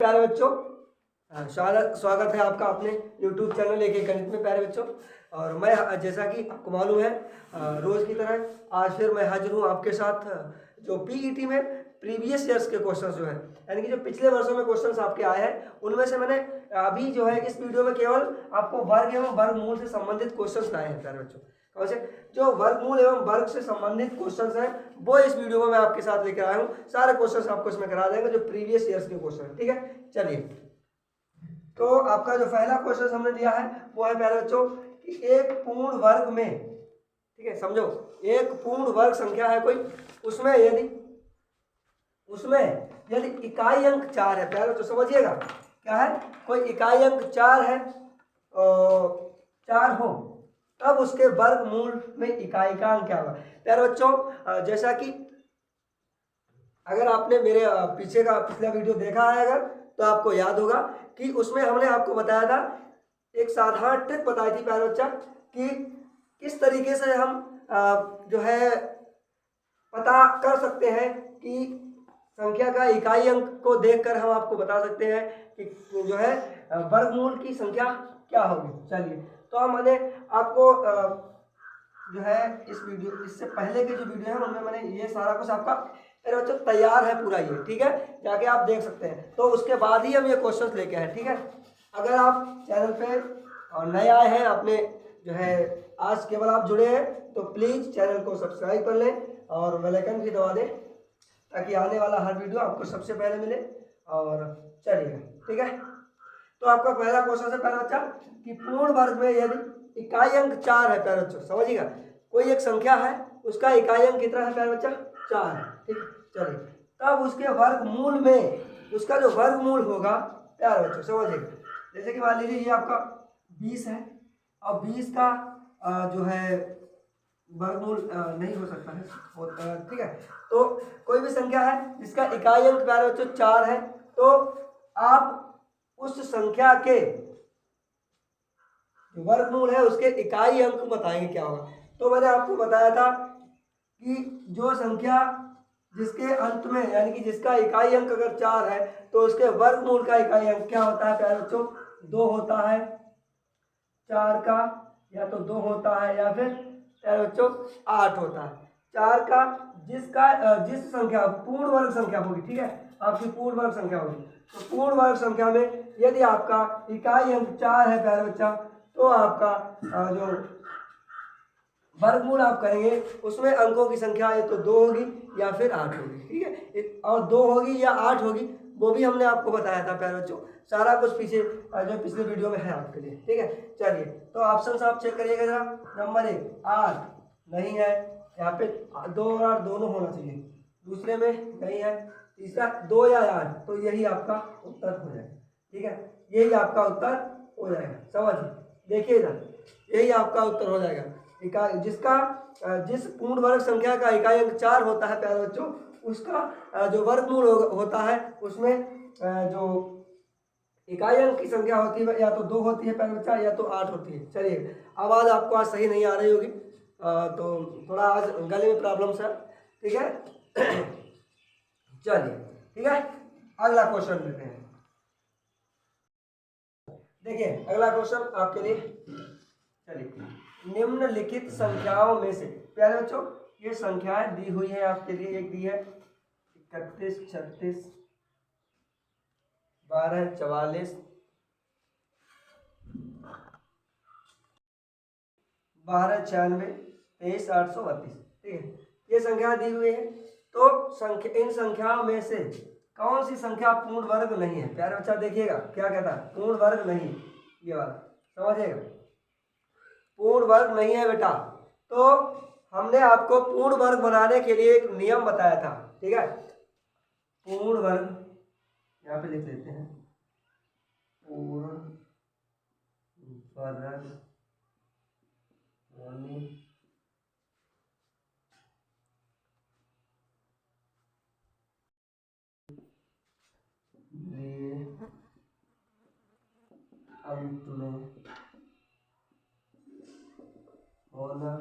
प्यारे बच्चों, स्वागत है आपका अपने YouTube चैनल एक एक गणित में। प्यारे बच्चों, और मैं जैसा कि आपको मालूम है रोज़ की तरह आज फिर मैं हाजिर हूँ आपके साथ जो पीईटी में प्रीवियस ईयर्स के क्वेश्चंस जो है, यानी कि जो पिछले वर्षों में क्वेश्चंस आपके आए हैं उनमें से मैंने अभी जो है इस वीडियो में केवल आपको वर्ग एवं वर्गमूल से संबंधित क्वेश्चंस लाए हैं। प्यारे बच्चों, कौन से जो वर्गमूल एवं वर्ग से संबंधित क्वेश्चंस हैं वो इस वीडियो में मैं आपके साथ लेकर आया हूँ। सारे क्वेश्चंस आपको इसमें करा देंगे जो प्रीवियस ईयर्स के क्वेश्चन है। ठीक है, चलिए। तो आपका जो पहला क्वेश्चन हमने दिया है वो है प्यारे बच्चों कि एक पूर्ण वर्ग में, ठीक है समझो, एक पूर्ण वर्ग संख्या है कोई, उसमें यदि इकाई अंक 4 है। प्यारे बच्चों समझिएगा, क्या है, कोई इकाई अंक 4 है, 4 हो, तब उसके वर्गमूल में इकाई का अंक क्या होगा। प्यारे बच्चों, जैसा कि अगर आपने मेरे पीछे का पिछला वीडियो देखा है अगर, तो आपको याद होगा कि उसमें हमने आपको बताया था, एक साधारण ट्रिक बताई थी प्यारे बच्चा, कि किस तरीके से हम जो है पता कर सकते हैं कि संख्या का इकाई अंक को देखकर हम आपको बता सकते हैं कि जो है वर्गमूल की संख्या क्या होगी। चलिए, तो मैंने आपको जो है इस वीडियो, इससे पहले के जो वीडियो है उनमें मैंने ये सारा कुछ आपका मेरे बच्चों तैयार है पूरा ये, ठीक है, जाके आप देख सकते हैं। तो उसके बाद ही हम ये क्वेश्चंस लेके आए, ठीक है। अगर आप चैनल पे और नए आए हैं, अपने जो है आज केवल आप जुड़े हैं, तो प्लीज़ चैनल को सब्सक्राइब कर लें और बेल आइकन भी दबा दें ताकि आने वाला हर वीडियो आपको सबसे पहले मिले। और चलिए, ठीक है। तो आपका पहला क्वेश्चन है प्यारे बच्चा कि पूर्ण वर्ग में यदि इकाई अंक 4 है, प्यारे बच्चों समझिएगा, कोई एक संख्या है, उसका इकाई अंक कितना है प्यारे बच्चा, 4 है, ठीक। चलिए, तब उसके वर्गमूल में उसका जो वर्गमूल होगा प्यारे बच्चों समझिएगा, जैसे कि मान लीजिए ये आपका 20 है और 20 का जो है वर्गमूल नहीं हो सकता है, ठीक है। तो कोई भी संख्या है जिसका इकाई अंक प्यारे बच्चों 4 है, तो आप उस संख्या के वर्गमूल है उसके इकाई अंक बताएंगे क्या होगा। तो मैंने आपको बताया था कि जो संख्या जिसके अंत में, यानी कि जिसका इकाई अंक अगर 4 है, तो उसके वर्गमूल का इकाई अंक क्या होता है प्यारे बच्चों, 2 होता है। 4 का या तो 2 होता है या फिर प्यारे बच्चों 8 होता है। 4 का जिस संख्या पूर्ण वर्ग संख्या होगी, ठीक है, आपकी पूर्ण वर्ग संख्या होगी, तो पूर्ण वर्ग संख्या में यदि आपका इकाई अंक 4 है प्यारे बच्चा, तो आपका जो वर्गमूल आप करेंगे उसमें अंकों की संख्या या तो 2 होगी या फिर 8 होगी, ठीक है। और 2 होगी या 8 होगी वो भी हमने आपको बताया था प्यारे बच्चों, सारा कुछ पीछे जो पिछले वीडियो में है आपके लिए, ठीक है। चलिए, तो ऑप्शन आप चेक करिएगा जरा। नंबर 1 8 नहीं है, यहाँ पे 2 और 8 दोनों होना चाहिए, दूसरे में नहीं है, तीसरा 2 या 8, तो यही आपका उत्तर हो जाएगा, ठीक है, यही आपका उत्तर हो जाएगा। समझिए, देखिए इधर, यही आपका उत्तर हो जाएगा। जिस पूर्ण वर्ग संख्या का इकाई अंक 4 होता है प्यारे बच्चों, उसका जो वर्गमूल होता है उसमें जो इकाई अंक की संख्या होती है या तो 2 होती है प्यारे बच्चा या तो 8 होती है। चलिए, आवाज़ आपको आज सही नहीं आ रही होगी, तो थोड़ा आज गले में प्रॉब्लम है, ठीक है। चलिए, ठीक है, अगला क्वेश्चन लेते हैं। देखिए, अगला क्वेश्चन आपके लिए, चलिए, निम्नलिखित संख्याओं में से, प्यारे बच्चों ये संख्याएं दी हुई है आपके लिए, एक दी है 31, 36, 12, 44, 12, 96, 23, 832, ठीक है, ये संख्या दी हुई है। तो इन संख्याओं में से कौन सी संख्या पूर्ण वर्ग नहीं है। प्यारे बच्चा देखिएगा क्या कहता है, पूर्ण वर्ग नहीं, ये वाला समझिएगा, पूर्ण वर्ग नहीं है बेटा। तो हमने आपको पूर्ण वर्ग बनाने के लिए एक नियम बताया था, ठीक है। पूर्ण वर्ग यहाँ पे लिख लेते हैं, पूर्ण वर्ग होने लिए अंत में होना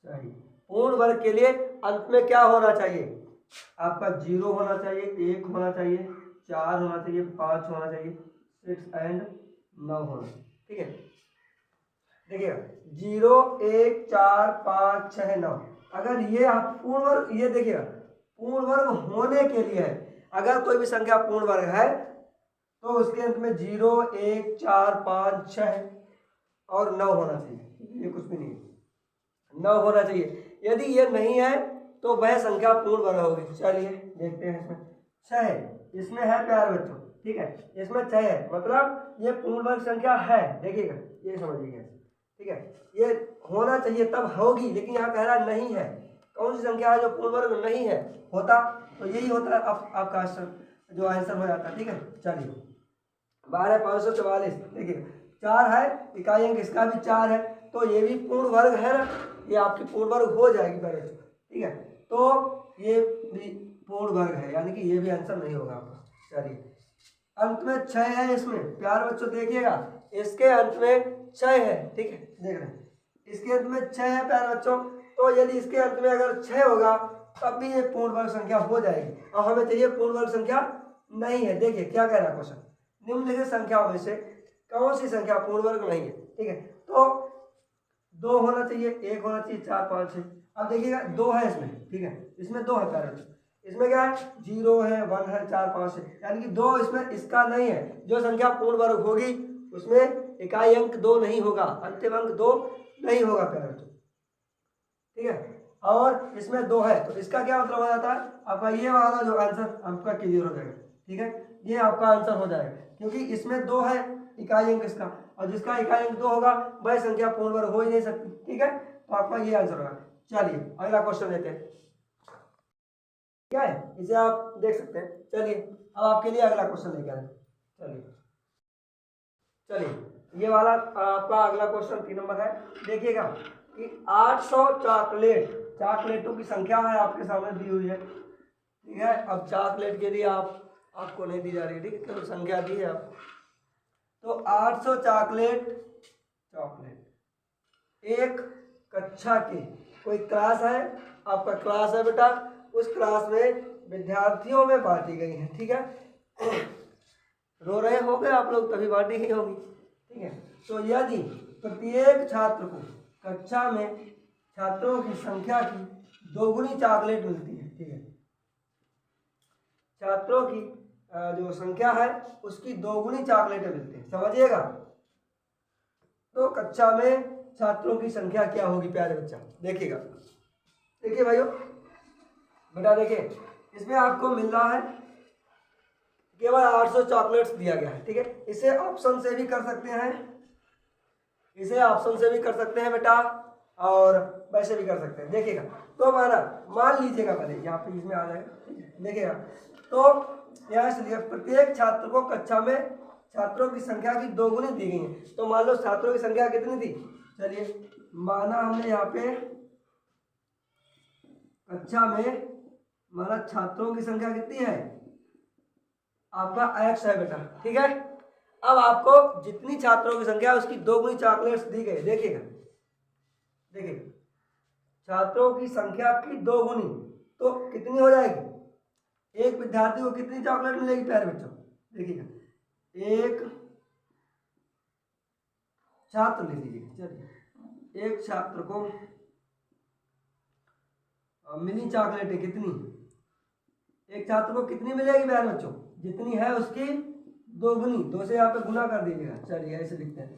चाहिए। पूर्ण वर्ग के लिए अंत में क्या होना चाहिए, आपका 0 होना चाहिए, 1 होना चाहिए, 4 होना चाहिए, 5 होना चाहिए, 6 एंड 9 होना, ठीक है। देखिएगा 0 1 4 5 6 9, अगर ये आप पूर्ण वर्ग, ये देखिएगा पूर्ण वर्ग होने के लिए है, अगर कोई भी संख्या पूर्ण वर्ग है तो उसके अंत में 0 1 4 5 6 और 9 होना चाहिए, ये कुछ भी नहीं है, 9 होना चाहिए। यदि ये नहीं है तो वह संख्या पूर्ण वर्ग होगी। चलिए देखते हैं, इसमें 6 है, इसमें है प्यारे बच्चों, ठीक है, इसमें 6 है, मतलब ये पूर्ण वर्ग संख्या है। देखिएगा ये समझिएगा, ठीक है, ये होना चाहिए तब होगी, लेकिन यहाँ कह रहा नहीं है। कौन सी संख्या है जो पूर्ण वर्ग नहीं है? होता तो यही होता है, आपका जो आंसर हो जाता है, ठीक है। चलिए 12,544, देखिए 4 है, इकाई अंक इसका भी 4 है, तो ये भी पूर्ण वर्ग है ना, ये आपकी पूर्ण वर्ग हो जाएगी पहले, ठीक है। तो ये भी पूर्ण वर्ग है, यानी कि ये भी आंसर नहीं होगा आपका। चलिए अंत में 6 है, इसमें प्यारे बच्चों देखिएगा, इसके अंत में 6 है, ठीक है, देख रहे हैं इसके अंत में 6 है प्यारे बच्चों, तो यदि इसके अंत में अगर 6 होगा तब भी ये पूर्ण वर्ग संख्या हो जाएगी, और हमें चाहिए पूर्ण वर्ग संख्या नहीं है। देखिए क्या कह रहा है क्वेश्चन, निम्नलिखित संख्याओं में से कौन सी संख्या पूर्ण वर्ग नहीं है, ठीक है। तो 2 होना चाहिए, 1 होना चाहिए, 4 5 6। अब देखिएगा 2 है इसमें, ठीक है, इसमें 2 है प्यारे बच्चों, इसमें क्या है 0 है, 1 है, 4 5 है, यानी कि 2 इसमें इसका नहीं है। जो संख्या पूर्ण वर्ग होगी उसमें इकाई अंक 2 नहीं होगा, अंतिम अंक 2 नहीं होगा प्यारे बच्चों, ठीक है। और इसमें 2 है, तो इसका क्या मतलब हो जाता है आपका ये वाला जो आंसर आपका क्लियर हो जाएगा, ठीक है, ये आपका आंसर हो जाएगा, क्योंकि इसमें 2 है इकाई अंक इसका, और जिसका इकाई अंक 2 होगा वह संख्या पूर्ण वर्ग हो ही नहीं सकती, ठीक है। तो आपका ये आंसर होगा। चलिए अगला क्वेश्चन लेते हैं, क्या है इसे आप देख सकते हैं। चलिए अब आपके लिए अगला क्वेश्चन लेके आए, चलिए ये वाला आपका अगला क्वेश्चन 3 नंबर है। देखिएगा कि 800 चॉकलेटों की संख्या है आपके सामने दी हुई है, ठीक है। अब चॉकलेट के लिए आपको नहीं दी जा रही है, ठीक है, केवल संख्या दी है आपको। तो 800 चॉकलेट एक कक्षा की, कोई क्लास है, आपका क्लास है बेटा, उस क्लास में विद्यार्थियों में बांटी गई है, ठीक है। रो रहे होंगे आप लोग तभी बांटी गई होगी, ठीक है। तो यदि प्रत्येक छात्र को कक्षा में छात्रों की संख्या की 2 गुनी चॉकलेट मिलती है, ठीक है, छात्रों की जो संख्या है उसकी 2 गुनी चॉकलेटें मिलती है, समझिएगा। तो कक्षा में छात्रों की संख्या क्या होगी प्यारे बच्चा, देखिएगा। देखिए भाइयों बेटा, देखिए इसमें आपको मिल रहा है केवल 800 चॉकलेट्स दिया गया है, ठीक है। इसे ऑप्शन से भी कर सकते हैं, इसे ऑप्शन से भी कर सकते हैं बेटा, और वैसे भी कर सकते हैं। देखिएगा तो मान लीजिएगा, पहले यहाँ पे इसमें आ जाएगा, देखिएगा। तो यहाँ से प्रत्येक छात्र को कक्षा में छात्रों की संख्या की 2 गुनी दी गई है, तो मान लो छात्रों की संख्या कितनी थी, चलिए माना हमने यहाँ पे कक्षा में माना छात्रों की संख्या कितनी है, आपका x है बेटा, ठीक है। अब आपको जितनी छात्रों की संख्या है उसकी 2 गुनी चॉकलेट्स दी गई, देखिएगा देखिए छात्रों की संख्या की 2 गुनी, तो कितनी हो जाएगी, एक विद्यार्थी को कितनी चॉकलेट मिलेगी प्यारे बच्चों, देखिएगा एक छात्र ले लीजिए, चलिए एक छात्र को मिली चॉकलेट कितनी, एक छात्र को कितनी मिलेगी प्यारे बच्चों, जितनी है उसकी 2 गुनी, 2 से यहाँ पे गुना कर दीजिएगा, चलिए ऐसे लिखते हैं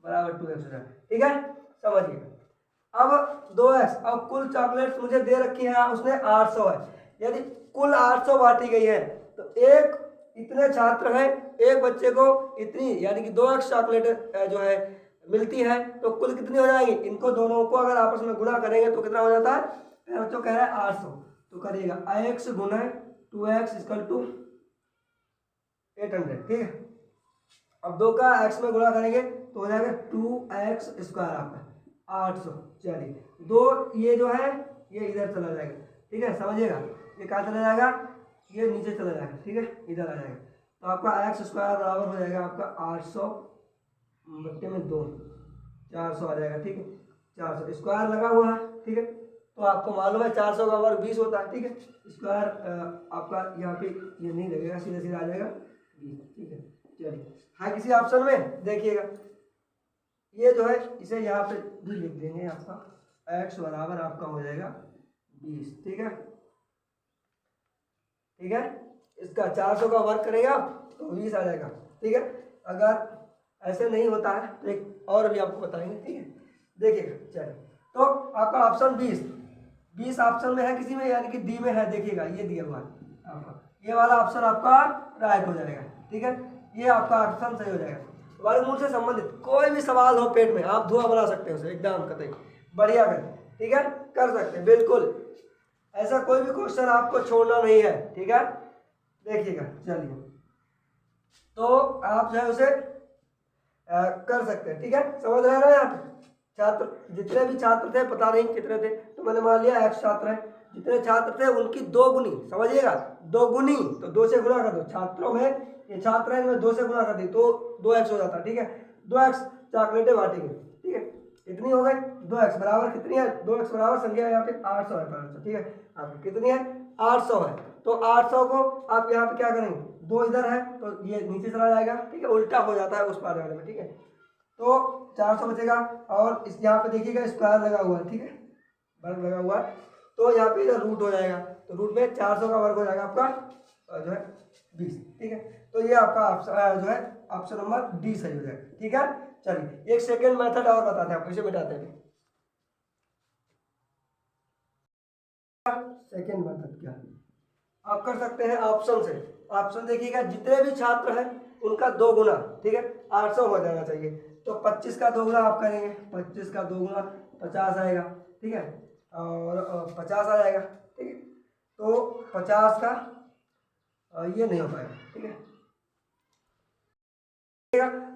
बराबर 2x, ठीक है, समझिएगा। अब 2x, अब कुल चॉकलेट्स मुझे दे रखी है, उसने 800 है, यदि कुल 800 बांटी गई है तो एक इतने छात्र हैं, एक बच्चे को इतनी यानी कि 2x चॉकलेट जो है मिलती है, तो कुल कितनी हो जाएगी, इनको दोनों को अगर आपस में गुना करेंगे तो कितना हो जाता है, बच्चों कह रहा है 800, तो करिएगा x गुना 2x = 800, ठीक है। अब 2 का x में गुणा करेंगे तो हो जाएगा 2x² आपका 800, चलिए 2 ये जो है ये इधर चला जाएगा, ठीक है, समझिएगा, ये कहाँ चला जाएगा, ये नीचे चला जाएगा, ठीक है, इधर आ जाएगा, तो आपका x² बराबर हो जाएगा आपका 800 बट्टे में 2, 400 आ जाएगा, ठीक है, 400 स्क्वायर लगा हुआ है, ठीक है, तो आपको मालूम है 400 का वर्ग 20 होता है, ठीक है। स्क्वायर आपका यहाँ पे ये नहीं लगेगा, सीधा सीधा आ जाएगा 20, ठीक है। चलिए है किसी ऑप्शन में, देखिएगा ये जो है इसे यहाँ पे भी लिख देंगे, आपका x बराबर आपका हो जाएगा 20, ठीक है, ठीक है। इसका 400 का वर्ग करेगा तो 20 आ जाएगा, ठीक है। अगर ऐसे नहीं होता है तो एक और भी आपको बताएंगे, ठीक है, देखिएगा। चलिए तो आपका ऑप्शन 20 ऑप्शन में है किसी में, यानी कि डी में है, देखिएगा ये दिया हुआ है आपका, ये वाला ऑप्शन आपका राइट हो जाएगा, ठीक है। ये आपका ऑप्शन सही हो जाएगा। वर्गमूल से संबंधित कोई भी सवाल हो पेट में, आप धुआं बना सकते हो उसे एकदम कतई बढ़िया कर, ठीक है, कर सकते हैं बिल्कुल। ऐसा कोई भी क्वेश्चन आपको छोड़ना नहीं है, ठीक है, देखिएगा। चलिए तो आप जो है उसे कर सकते हैं, ठीक है, समझ रहे हैं ना। यहाँ पे छात्र जितने भी छात्र थे, पता नहीं कितने थे, तो मैंने मान लिया 100 छात्र है, जितने छात्र थे उनकी 2 गुनी, समझिएगा 2 गुनी, तो 2 से गुना कर दो। छात्रों में ये छात्र है, इनमें 2 से गुना कर दी तो 2x हो जाता है, ठीक है। 2x चॉकलेटें बांटेंगे, ठीक है, इतनी हो गई। 2x बराबर कितनी है, 2x बराबर संख्या यहाँ पे 800 है, ठीक है, आपकी कितनी है 800 है। तो 800 को आप यहाँ पे क्या करेंगे, 2 इधर है तो ये नीचे चला जाएगा, ठीक है, उल्टा हो जाता है उस पार जाने में, ठीक है। तो 400 बचेगा और इस यहाँ पे देखिएगा स्क्वायर लगा हुआ है, ठीक है, वर्ग लगा हुआ है, तो यहाँ पे इधर रूट हो जाएगा, तो रूट में 400 का वर्ग हो जाएगा आपका जो है 20, ठीक है। तो ये आपका ऑप्शन जो है ऑप्शन नंबर डी सही हो जाएगा, ठीक है। चलिए एक सेकेंड मेथड और बताते हैं आपको, इसे मिटाते हैं। सेकेंड मेथड क्या है, आप कर सकते हैं ऑप्शन से। ऑप्शन देखिएगा, जितने भी छात्र हैं उनका 2 गुना, ठीक है, 800 हो जाना चाहिए, तो 25 का 2 गुना आप करेंगे, 25 का 2 गुना 50 आएगा, ठीक है, और 50 आ जाएगा, ठीक है। तो 50 का ये नहीं हो पाएगा, ठीक है,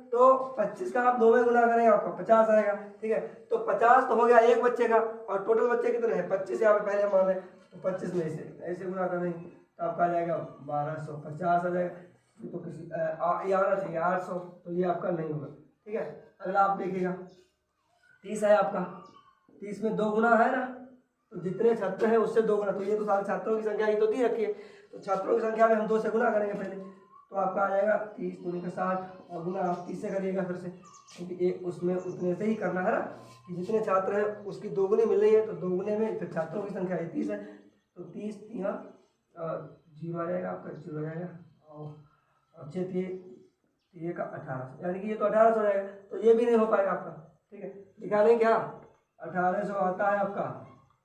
तो 25 का आप 2 में गुना करेंगे आपको 50 आएगा, ठीक है। तो 50 तो हो गया एक बच्चे का, और टोटल बच्चे कितने हैं 25 यहाँ पे पहले मान लें, तो 25 में ऐसे गुना करेंगे तो आपका आ जाएगा 1250 आ जाएगा। तो किसी ये आना चाहिए 800, तो ये आपका नहीं होगा, ठीक है। अगला आप देखिएगा 30 है आपका, 30 में 2 गुना है ना, तो जितने छात्र हैं उससे 2 गुना, तो ये तो सारे छात्रों की संख्या ही तो दी रखी है, तो छात्रों की संख्या में हम 2 से गुना करेंगे पहले, तो आपका आ जाएगा 30 दूनी का 60, और गुना आप 30 से करिएगा फिर से, क्योंकि एक उसमें उतने से ही करना है ना, कि जितने छात्र हैं उसकी 2 गुनी मिल रही है, तो 2 गुने में फिर छात्रों की संख्या 30 है, तो 30 यहाँ 0 आ जाएगा आपका, 0 आ जाएगा, और 6 ये का 1800, यानी कि ये तो 1800 हो जाएगा, तो ये भी नहीं हो पाएगा आपका, ठीक है। लिखा नहीं क्या 1800 आता है आपका,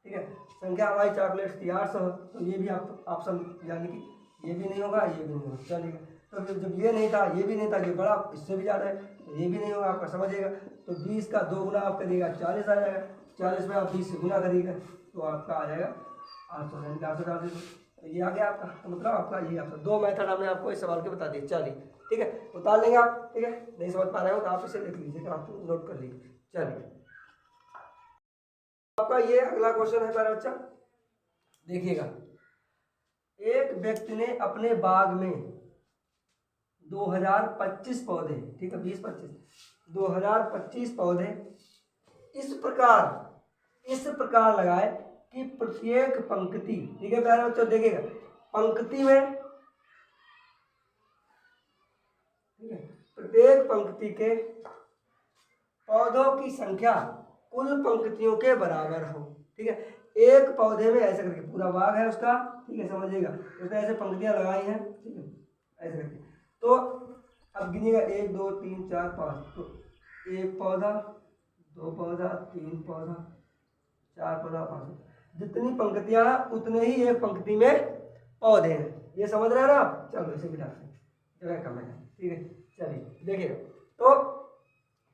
ठीक है। संख्या हमारी चॉकलेट्स थी 800, तो ये भी आप ऑप्शन, यानी कि ये भी नहीं होगा, ये भी नहीं होगा, चलिए। तो जब ये नहीं था, ये भी नहीं था, ये बड़ा इससे भी ज़्यादा है, तो ये भी नहीं होगा आपका, समझिएगा। तो 20 का 2 गुना आप करिएगा 40 आ जाएगा, 40 में आप 20 से गुना करिएगा तो आपका आ जाएगा 800, यानी कि 840, तो ये आ गया आपका। तो मतलब आपका ये आपका 2 मेथड हमने आपको इस सवाल के बता दिए, चलिए, ठीक है, उतार लेंगे आप, ठीक है। नहीं समझ पा रहे हो तो आप इसे लिख लीजिएगा, आप नोट कर लीजिए। चलिए आपका ये अगला क्वेश्चन है मेरा बच्चा, देखिएगा। एक व्यक्ति ने अपने बाग में 2025 पौधे, ठीक है, 20-25 2025 पौधे इस प्रकार लगाए कि प्रत्येक पंक्ति, ठीक है प्यारे बच्चों, देखिएगा पंक्ति में, ठीक है, प्रत्येक पंक्ति के पौधों की संख्या कुल पंक्तियों के बराबर हो, ठीक है। एक पौधे में ऐसे करके, पूरा बाग है उसका, ठीक है, समझिएगा, उसने ऐसे पंक्तियां लगाई हैं, ठीक है, ऐसे करके। तो अब गिनिएगा 1 2 3 4 5, तो 1 पौधा, 2 पौधा, 3 पौधा, 4 पौधा, 5, जितनी पंक्तियां हैं उतने ही एक पंक्ति में पौधे हैं, ये समझ रहे हैं ना आप। चलो इसे बिठाते हैं, जगह कम है, ठीक है। चलिए देखिएगा, तो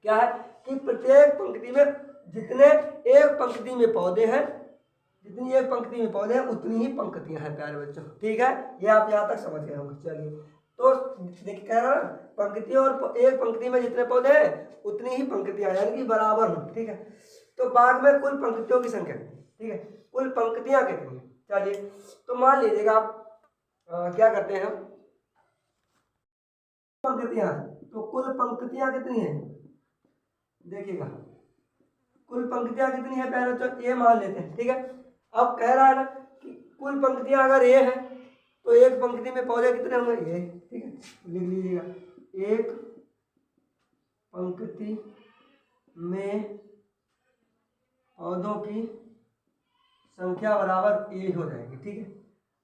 क्या है कि प्रत्येक पंक्ति में जितने एक पंक्ति में पौधे हैं, जितनी एक पंक्ति में पौधे हैं उतनी ही पंक्तियां हैं प्यारे बच्चों, ठीक है, ये आप यहाँ तक समझ गए होंगे। चलिए तो देखिए कह रहा ना, पंक्ति और एक पंक्ति में जितने पौधे हैं उतनी ही पंक्तियां, यानी कि बराबर हो, ठीक है। तो बाग में कुल पंक्तियों की संख्या, ठीक है, कुल पंक्तियां कितनी है। चलिए तो मान लीजिएगा आप क्या करते हैं, पंक्तियां, तो कुल पंक्तियां कितनी है, देखिएगा कुल पंक्तियां कितनी है प्यारे बच्चों, ये मान लेते हैं, ठीक है। अब कह रहा है ना कि कुल पंक्तियां अगर ए है तो एक पंक्ति में पौधे कितने होंगे, ये, ठीक है, लिख लीजिएगा। एक पंक्ति में पौधों की संख्या बराबर एक हो जाएगी, ठीक है।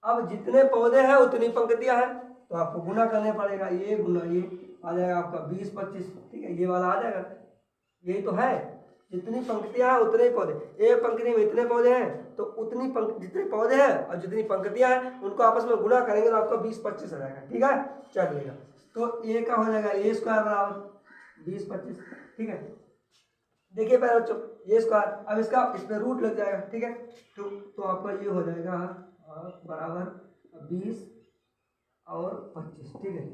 अब जितने पौधे हैं उतनी पंक्तियां हैं, तो आपको गुना करने पड़ेगा, ये गुना ये आ जाएगा आपका 20 25, ठीक है, ये वाला आ जाएगा। यही तो है, जितनी पंक्तियां हैं उतने ही पौधे, एक पंक्ति में इतने पौधे हैं तो उतनी जितने पौधे हैं और जितनी पंक्तियां हैं उनको आपस में गुना करेंगे तो आपका 20 25 आ जाएगा, ठीक है। चलिएगा, तो ए का हो जाएगा ए स्क्वायर बराबर 20 25, ठीक है। देखिए पहले बच्चों, ये स्क्वायर, अब इसका इसमें रूट लग जाएगा, ठीक है, तो आपका ये हो जाएगा बराबर 20 और 25, ठीक है,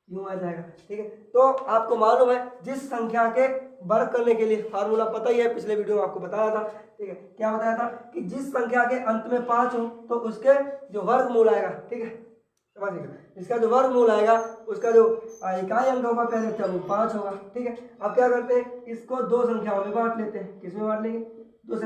यूं आ जाएगा, ठीक है। तो आपको मालूम है जिस संख्या के वर्ग करने के लिए फार्मूला पता ही है, पिछले वीडियो में आपको बताया था, ठीक है। क्या बताया था कि जिस संख्या के अंत में 5 हो तो उसके जो वर्गमूल आएगा, ठीक है, समझिएगा, इसका जो वर्गमूल आएगा उसका जो इकाई अंक होगा पहले क्या वो 5 होगा, ठीक है। अब क्या करते हैं, इसको दो संख्याओं में बांट लेते हैं। किसमें बांट लेंगे, दो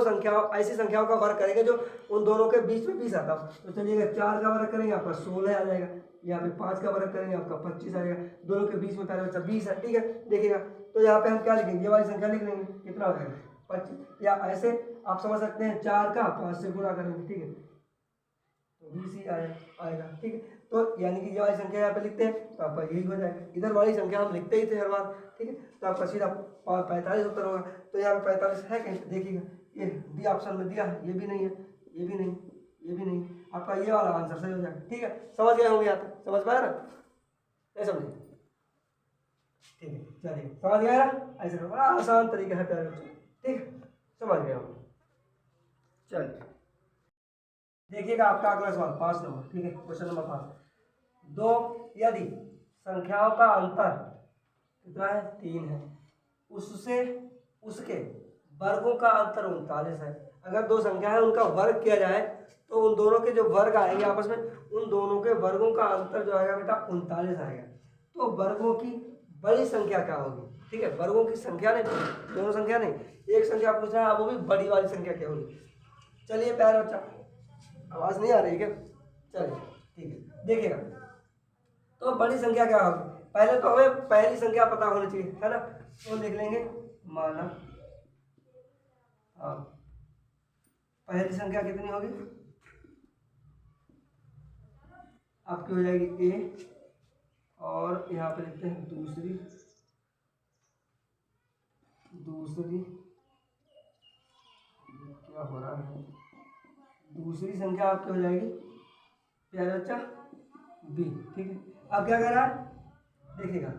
संख्याओं ऐसी संख्याओं का वर्ग करेंगे जो उन दोनों के बीच में 20 आता हो। तो चलिएगा 4 का वर्ग करेंगे आपका 16 आ जाएगा, यहाँ पे 5 का वर्ग करेंगे आपका 25 आ जाएगा, दोनों के बीच में पहले बच्चा 20 है, ठीक है। देखिएगा तो यहाँ पे हम क्या लिखेंगे, ये वाली संख्या लिख लेंगे, कितना हो जाएगा 25, या ऐसे आप समझ सकते हैं 4 का 5 से गुणा करेंगे, ठीक है, तो 20 ही आएगा, ठीक है। तो यानी कि ये वाली संख्या यहाँ पे लिखते हैं तो आपका यही हो जाएगा। इधर वाली संख्या हम लिखते ही थे हर बार, ठीक है, तो आपका सीधा 45 उत्तर होगा। तो यहाँ पे 45 है कहीं, देखिएगा ये डी ऑप्शन में दिया है, ये भी नहीं है, ये भी नहीं, ये भी नहीं, आपका ये वाला आंसर सही हो जाएगा, ठीक है। समझ गए होंगे, यहाँ तक समझ पाया ना, नहीं समझे, ठीक है, चलिए समझ गया ना, ऐसे बड़ा आसान तरीका है प्यारे बच्चों, ठीक है, समझ गए होंगे। चलिए देखिएगा आपका अगला सवाल 5 नंबर, ठीक है, क्वेश्चन नंबर 5। दो यदि संख्याओं का अंतर कितना है 3 है, उससे उसके वर्गों का अंतर 39 है। अगर दो संख्या है उनका वर्ग किया जाए तो उन दोनों के जो वर्ग आएंगे आपस में, उन दोनों के वर्गों का अंतर जो आएगा बेटा 39 आएगा। तो वर्गों की बड़ी संख्या क्या होगी, ठीक है, वर्गों की संख्या नहीं, दोनों संख्या नहीं, एक संख्या पूछ रहा है, वो भी बड़ी वाली संख्या क्या होगी। चलिए प्यारे बच्चा, आवाज नहीं आ रही क्या, चलिए ठीक है, देखिएगा तो बड़ी संख्या क्या होगी। पहले तो हमें पहली संख्या पता होनी चाहिए, है ना, तो लिख लेंगे माना पहली संख्या कितनी होगी, आपकी हो जाएगी ए, और यहाँ पे लिखते हैं दूसरी क्या हो रहा है, दूसरी संख्या आपकी हो जाएगी प्यारे बच्चा बी, ठीक है। अब क्या कह रहा है, देखिएगा,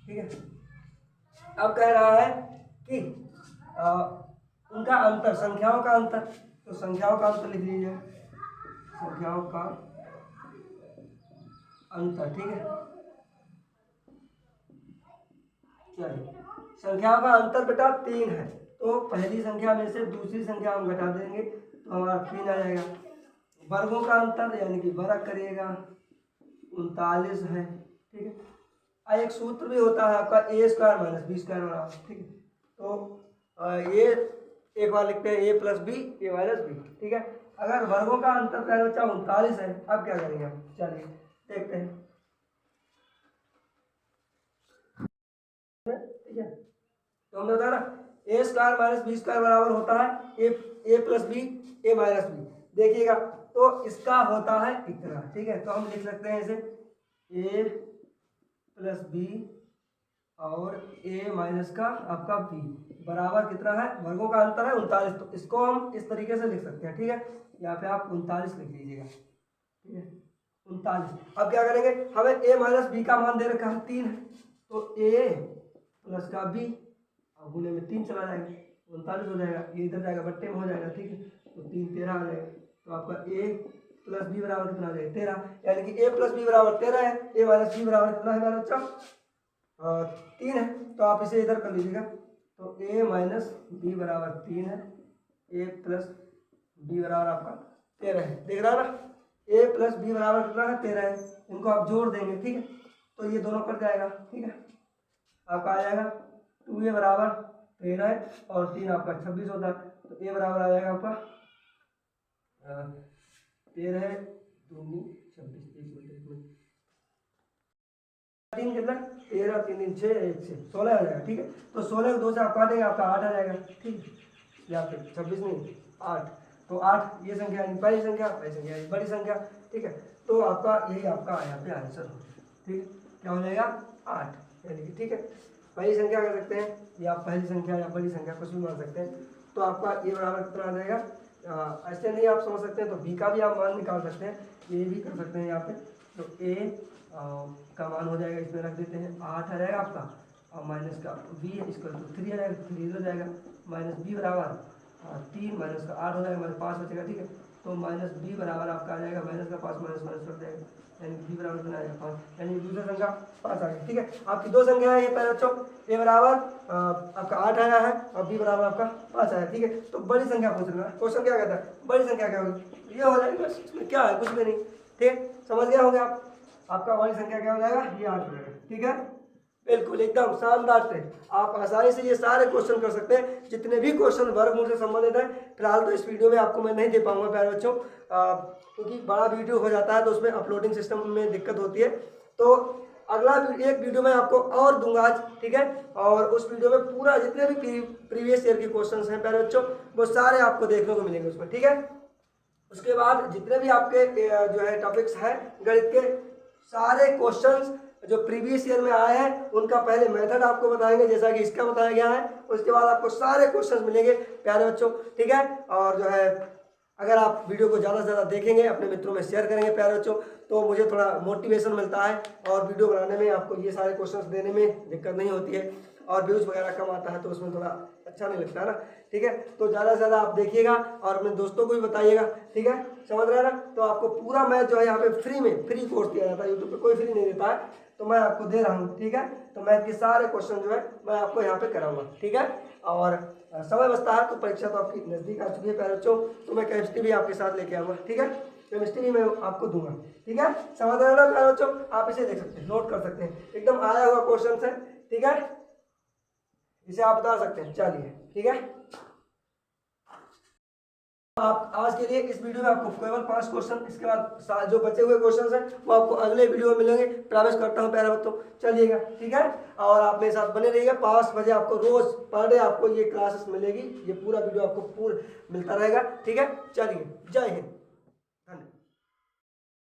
ठीक है, अब कह रहा है कि उनका अंतर, संख्याओं का अंतर, तो संख्याओं का अंतर लिख लीजिए, संख्याओं का अंतर, ठीक है। चलिए संख्याओं का अंतर बेटा 3 है, तो पहली संख्या में से दूसरी संख्या हम घटा देंगे तो हमारा 3 आ जाएगा। वर्गों का अंतर यानी कि वर्ग करिएगा 39 है, ठीक है। एक सूत्र भी होता है आपका ए स्क्वायर माइनस बी स्क्वायर बराबर, ठीक है, तो ये एक बार लिखते हैं ए प्लस बी ए माइनस बी, ठीक है। अगर वर्गों का अंतर पहले बच्चा 39 है, अब क्या करेंगे हम, चलिए देखते हैं, ठीक है। तो हमने बताया ना ए स्क्वायर माइनस बी स्क्वायर बराबर होता है ए प्लस बी ए माइनस बी। देखिएगा तो इसका होता है इतना, ठीक है, तो हम लिख सकते हैं इसे ए प्लस बी और ए माइनस का आपका बी बराबर कितना है, वर्गों का अंतर है 39, तो इसको हम इस तरीके से लिख सकते हैं, ठीक है। यहाँ पे आप 39 लिख लीजिएगा, ठीक है, 39। अब क्या करेंगे, हमें ए माइनस बी का मान दे रखा है 3 है, तो ए प्लस का बी और गुने में 3 चला जाएगा, 39 हो जाएगा, ये इधर जाएगा बट्टे में हो जाएगा, ठीक है, तो 3 13 आ जाएगा। तो आपका ए प्लस बी बराबर कितना आ जाएगा 13, यानी कि ए प्लस बी बराबर 13 है, ए माइनस बी बराबर कितना है हमारा बच्चा 3 है, तो आप इसे इधर कर लीजिएगा, तो ए माइनस बी बराबर 3 है, ए प्लस बी बराबर आपका 13 है, देख रहा है ना, ए प्लस बी बराबर कितना है 13 है, इनको आप जोड़ देंगे, ठीक है, तो ये दोनों कट जाएगा, ठीक है, आपका आ जाएगा 2a बराबर 13 है और 3 आपका 26 होता है, तो ए बराबर आ जाएगा आपका 13 दूनी 26, 3 कितना 13 3 दिन 6 1 से 16 आ जाएगा। ठीक है, तो 16 को 2 से आप काटेंगे आपका 8 आ जाएगा। ठीक है, यहाँ पे 26 नहीं 8, तो 8 ये संख्या पहली संख्या, पहली संख्या बड़ी संख्या। ठीक है, तो आपका यही आपका यहाँ पे आंसर हो। ठीक है, क्या हो जाएगा 8 यानी कि। ठीक है, पहली संख्या कर सकते हैं या पहली संख्या या बड़ी संख्या कुछ भी मान सकते हैं। तो आपका ये बराबर कितना आ जाएगा, ऐसे नहीं आप समझ सकते हैं तो बी का भी आप मान निकाल सकते हैं, ये भी कर सकते हैं यहाँ पे। तो ए का मान हो जाएगा, इसमें रख देते हैं 8 आ जाएगा आपका, और माइनस का बी इसका तो 3 आ जाएगा, 3 हो जाएगा, माइनस बी बराबर 3 माइनस का 8 हो जाएगा, माइनस 5 बचेगा। ठीक है, तो माइनस बी बराबर आपका आ जाएगा माइनस का 5 माइनस माइनस कर जाएगा, यानी बी बराबर कितना आएगा 5, यानी दूसरा संख्या 5 आ गया। ठीक है, आपकी दो संख्या है ये पहले बच्चों, ए बराबर आपका 8 आया है और बी बराबर आपका 5 आया। ठीक है, तो बड़ी संख्या पूछ रहा है, क्वेश्चन क्या कहता है बड़ी संख्या क्या होगी, ये हो जाएगा, इसमें क्या है कुछ भी नहीं। ठीक है, समझ गया होंगे आप, आपका बड़ी संख्या क्या हो जाएगा, ये 8 हो जाएगा। ठीक है, बिल्कुल एकदम शानदार से आप आसानी से ये सारे क्वेश्चन कर सकते हैं, जितने भी क्वेश्चन वर्गमूल से संबंधित है। फिलहाल तो इस वीडियो में आपको मैं नहीं दे पाऊंगा प्यारे बच्चों, क्योंकि बड़ा वीडियो हो जाता है तो उसमें अपलोडिंग सिस्टम में दिक्कत होती है। तो अगला एक वीडियो मैं आपको और दूंगा आज। ठीक है, और उस वीडियो में पूरा जितने भी प्रीवियस ईयर के क्वेश्चन हैं प्यारे बच्चों, वो सारे आपको देखने को मिलेंगे उसमें। ठीक है, उसके बाद जितने भी आपके जो है टॉपिक्स हैं गणित के, सारे क्वेश्चंस जो प्रीवियस ईयर में आए हैं उनका पहले मेथड आपको बताएंगे, जैसा कि इसका बताया गया है। उसके बाद आपको सारे क्वेश्चंस मिलेंगे प्यारे बच्चों। ठीक है, और जो है अगर आप वीडियो को ज़्यादा से ज़्यादा देखेंगे, अपने मित्रों में शेयर करेंगे प्यारे बच्चों, तो मुझे थोड़ा मोटिवेशन मिलता है और वीडियो बनाने में आपको ये सारे क्वेश्चंस देने में दिक्कत नहीं होती है, और व्यूज़ वगैरह कम आता है तो उसमें थोड़ा अच्छा नहीं लगता है ना। ठीक है, तो ज़्यादा से ज़्यादा आप देखिएगा और अपने दोस्तों को भी बताइएगा। ठीक है, समझ रहे हैं ना। तो आपको पूरा मैथ जो है यहाँ पे फ्री में फ्री कोर्स दिया जाता है, यूट्यूब पे कोई फ्री नहीं देता है, तो मैं आपको दे रहा हूँ। ठीक है, तो मैथ के सारे क्वेश्चन जो है मैं आपको यहाँ पे कराऊंगा। ठीक है, और समय बचता है तो परीक्षा तो आपकी नज़दीक आ चुकी है प्यारे बच्चों, तो मैं केमिस्ट्री भी आपके साथ लेके आऊँगा। ठीक है, केमिस्ट्री भी मैं आपको दूंगा। ठीक है, समझ रहे हैं ना प्यारे बच्चों, आप इसे देख सकते हैं, नोट कर सकते हैं, एकदम आया हुआ क्वेश्चन है। ठीक है, इसे आप बता सकते हैं। चलिए, ठीक है, आप आज के लिए इस वीडियो में आपको केवल 5 क्वेश्चन, इसके बाद जो बचे हुए क्वेश्चन हैं वो आपको अगले वीडियो में मिलेंगे, प्रॉमिस करता हूं प्यारे बच्चों। चलिएगा, ठीक है, और आप मेरे साथ बने रहिएगा। 5 बजे आपको रोज पर डे आपको ये क्लासेस मिलेगी, ये पूरा वीडियो आपको पूरा मिलता रहेगा। ठीक है, चलिए, जय हिंद।